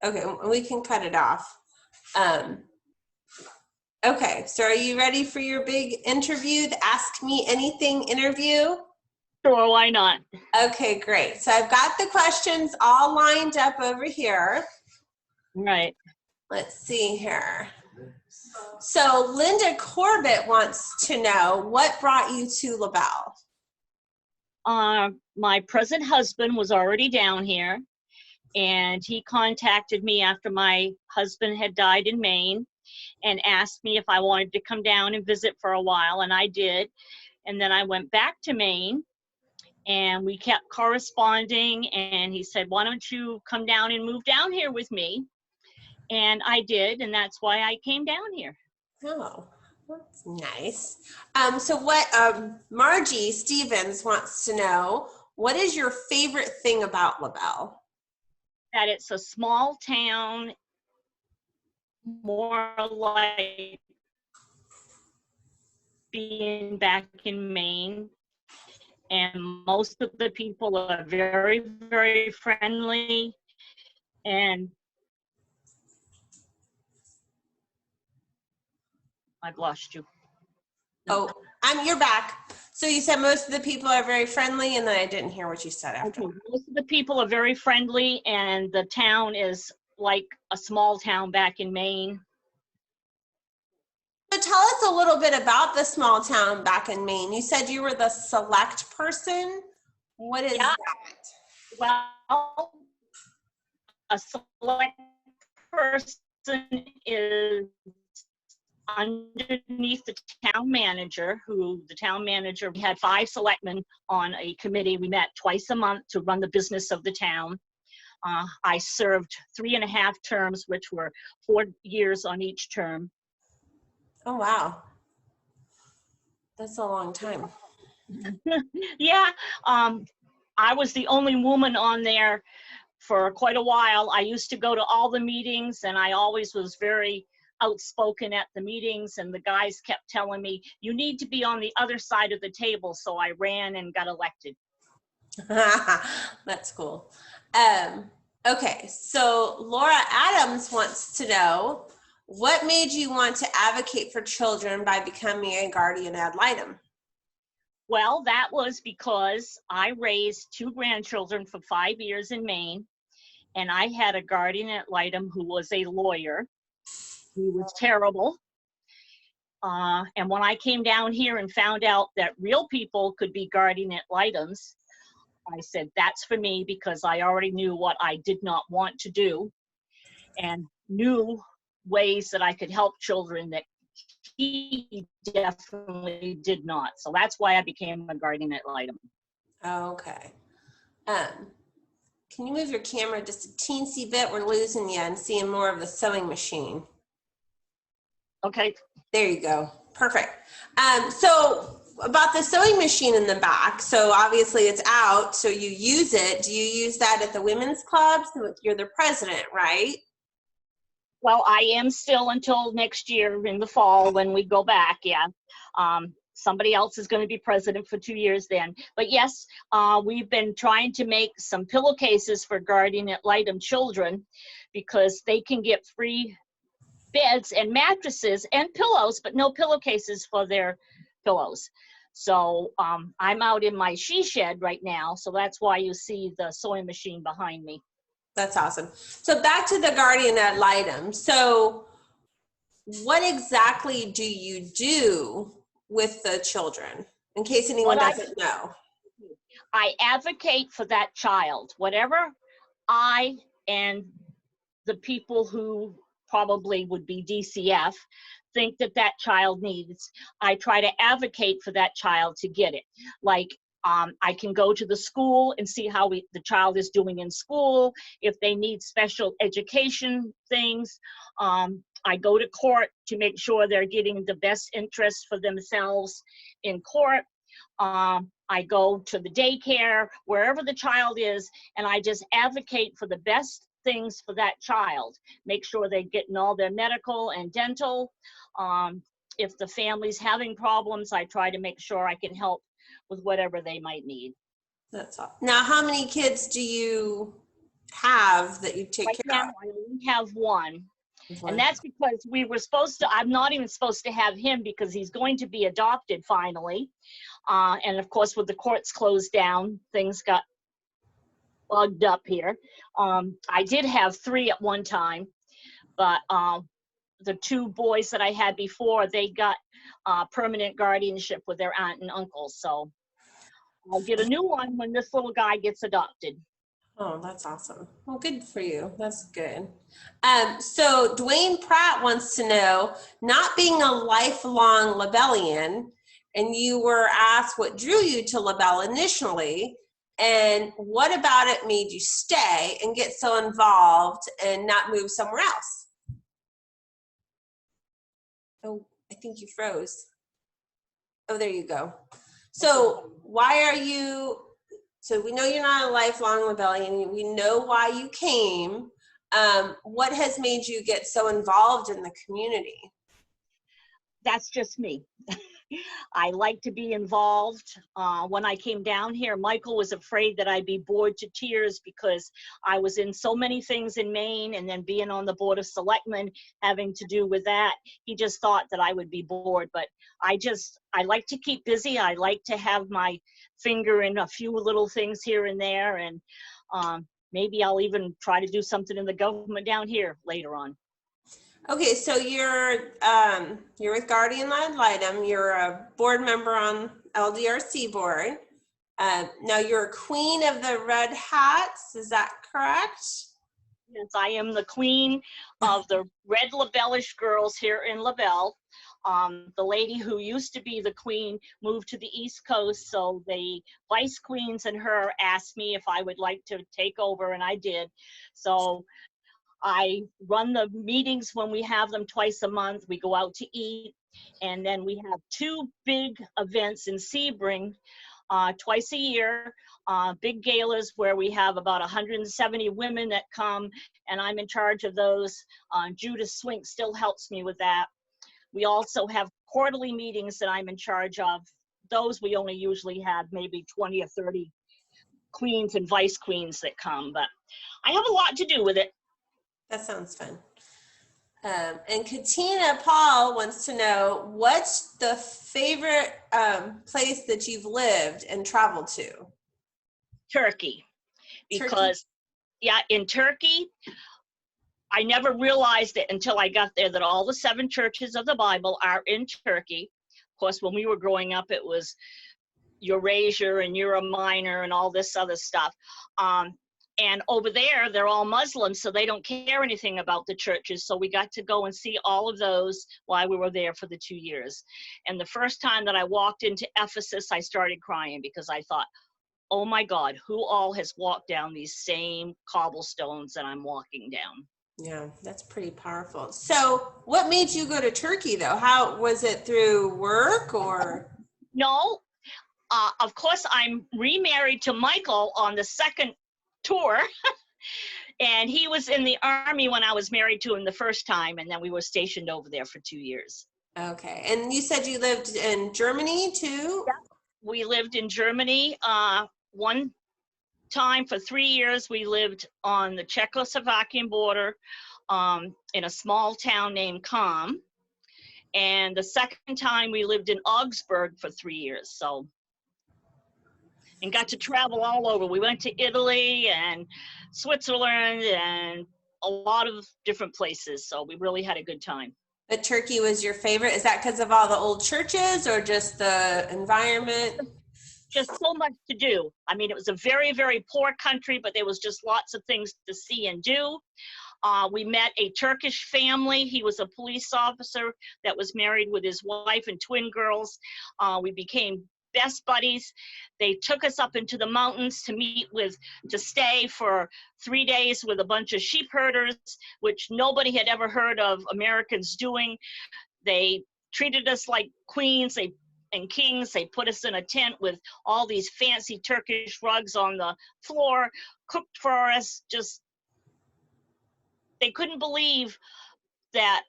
Okay, we can cut it off. Okay, so are you ready for your big interview, the Ask Me Anything interview? Sure, why not? Okay, great. So I've got the questions all lined up over here. Right. Let's see here. So Linda Corbett wants to know, what brought you to LaBelle? My present husband was already down here, and he contacted me after my husband had died in Maine and asked me if I wanted to come down and visit for a while, and I did. And then I went back to Maine, and we kept corresponding, and he said, why don't you come down and move down here with me? And I did, and that's why I came down here. Oh, that's nice. So what Margie Stevens wants to know, what is your favorite thing about LaBelle? That it's a small town, more like being back in Maine, and most of the people are very, very friendly, and I've lost you. Oh, you're back. So you said most of the people are very friendly, and then I didn't hear what you said after. Okay. Most of the people are very friendly, and the town is like a small town back in Maine. So tell us a little bit about the small town back in Maine. You said you were the select person. What is that? Well, a select person is underneath the town manager, we had 5 selectmen on a committee. We met twice a month to run the business of the town. I served 3.5 terms, which were 4 years on each term. Oh, wow. That's a long time. Yeah, I was the only woman on there for quite a while. I used to go to all the meetings, and I always was very outspoken at the meetings, and the guys kept telling me, you need to be on the other side of the table. So I ran and got elected. That's cool. Okay, so Laura Adams wants to know, what made you want to advocate for children by becoming a guardian ad litem? Well, that was because I raised 2 grandchildren for 5 years in Maine, and I had a guardian ad litem who was a lawyer. He was terrible. And when I came down here and found out that real people could be guardian ad litems, I said, that's for me, because I already knew what I did not want to do and knew ways that I could help children that he definitely did not. So that's why I became a guardian ad litem. Okay. Can you move your camera just a teensy bit? We're losing you and seeing more of the sewing machine. Okay. There you go. Perfect. So about the sewing machine in the back, so obviously it's out, so you use it. Do you use that at the women's clubs? You're the president, right? Well, I am still until next year in the fall when we go back, yeah. Somebody else is going to be president for 2 years then. But yes, we've been trying to make some pillowcases for guardian ad litem children, because they can get free beds and mattresses and pillows, but no pillowcases for their pillows. So I'm out in my she shed right now, so that's why you see the sewing machine behind me. That's awesome. So back to the guardian ad litem. So what exactly do you do with the children, in case anyone doesn't know? I advocate for that child. Whatever I and the people who probably would be DCF think that that child needs, I try to advocate for that child to get it. Like, I can go to the school and see how the child is doing in school. If they need special education things, I go to court to make sure they're getting the best interest for themselves in court. I go to the daycare, wherever the child is, and I just advocate for the best things for that child. Make sure they're getting all their medical and dental. If the family's having problems, I try to make sure I can help with whatever they might need. That's all. Now, how many kids do you have that you take Right care now, I only have one. of? And that's because we were supposed to, I'm not even supposed to have him because he's going to be adopted finally. And of course, with the courts closed down, things got bugged up here. I did have 3 at one time, but the 2 boys that I had before, they got permanent guardianship with their aunt and uncle. So I'll get a new one when this little guy gets adopted. Oh, that's awesome. Well, good for you. That's good. So Dwayne Pratt wants to know, not being a lifelong LaBellian, and you were asked what drew you to LaBelle initially, and what about it made you stay and get so involved and not move somewhere else? Oh, I think you froze. Oh, there you go. So why are you, so we know you're not a lifelong rebellion. We know why you came. What has made you get so involved in the community? That's just me. I like to be involved. When I came down here, Michael was afraid that I'd be bored to tears because I was in so many things in Maine, and then being on the Board of Selectmen, having to do with that. He just thought that I would be bored, but I like to keep busy. I like to have my finger in a few little things here and there, and maybe I'll even try to do something in the government down here later on. Okay, so you're with Guardian Ad Litem. You're a board member on LDRC board. Now you're a queen of the Red Hats. Is that correct? Yes, I am the queen of the Red LaBelle-ish girls here in LaBelle. The lady who used to be the queen moved to the East Coast, so the vice queens and her asked me if I would like to take over, and I did. So I run the meetings when we have them twice a month. We go out to eat, and then we have 2 big events in Sebring twice a year, big galas where we have about 170 women that come, and I'm in charge of those. Judith Swink still helps me with that. We also have quarterly meetings that I'm in charge of. Those we only usually have maybe 20 or 30 queens and vice queens that come, but I have a lot to do with it. That sounds fun. And Katina Paul wants to know, what's the favorite place that you've lived and traveled to? Turkey. Because, Turkey? yeah, in Turkey, I never realized it until I got there that all the 7 churches of the Bible are in Turkey. Of course, when we were growing up, it was Eurasia and Euro Minor and all this other stuff. And over there, they're all Muslims, so they don't care anything about the churches. So we got to go and see all of those while we were there for the 2 years. And the first time that I walked into Ephesus, I started crying because I thought, oh my God, who all has walked down these same cobblestones that I'm walking down? Yeah, that's pretty powerful. So what made you go to Turkey though? How was it, through work or? No, of course, I'm remarried to Michael on the second tour. And he was in the Army when I was married to him the first time, and then we were stationed over there for 2 years. Okay, and you said you lived in Germany too? Yeah. We lived in Germany. One time for 3 years, we lived on the Czechoslovakian border in a small town named Kam. And the second time we lived in Augsburg for 3 years. So, and got to travel all over. We went to Italy and Switzerland and a lot of different places. So we really had a good time. But Turkey was your favorite? Is that because of all the old churches or just the environment? Just so much to do. I mean, it was a very, very poor country, but there was just lots of things to see and do. We met a Turkish family. He was a police officer that was married with his wife and twin girls. We became best buddies. They took us up into the mountains to stay for 3 days with a bunch of sheep herders, which nobody had ever heard of Americans doing. They treated us like queens and kings. They put us in a tent with all these fancy Turkish rugs on the floor, cooked for us. Just, they couldn't believe that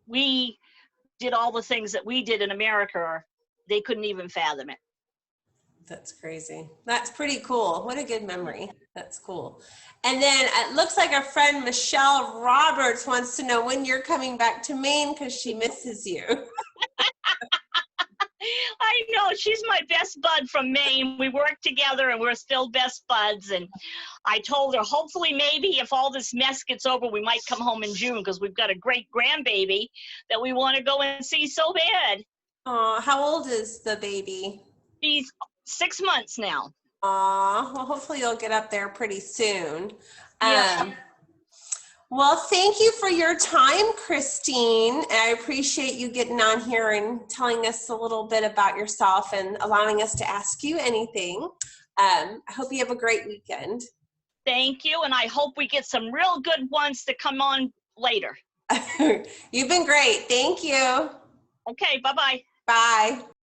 we did all the things that we did in America. They couldn't even fathom it. That's crazy. That's pretty cool. What a good memory. That's cool. And then it looks like our friend Michelle Roberts wants to know when you're coming back to Maine because she misses you. I know, she's my best bud from Maine. We work together and we're still best buds. And I told her, hopefully, maybe if all this mess gets over, we might come home in June because we've got a great grandbaby that we want to go and see so bad. How old is the baby? She's 6 months now. Well, hopefully you'll get up there pretty soon. Yeah. Well, thank you for your time, Christine. I appreciate you getting on here and telling us a little bit about yourself and allowing us to ask you anything. I hope you have a great weekend. Thank you, and I hope we get some real good ones to come on later. You've been great. Thank you. Okay, bye-bye. Bye.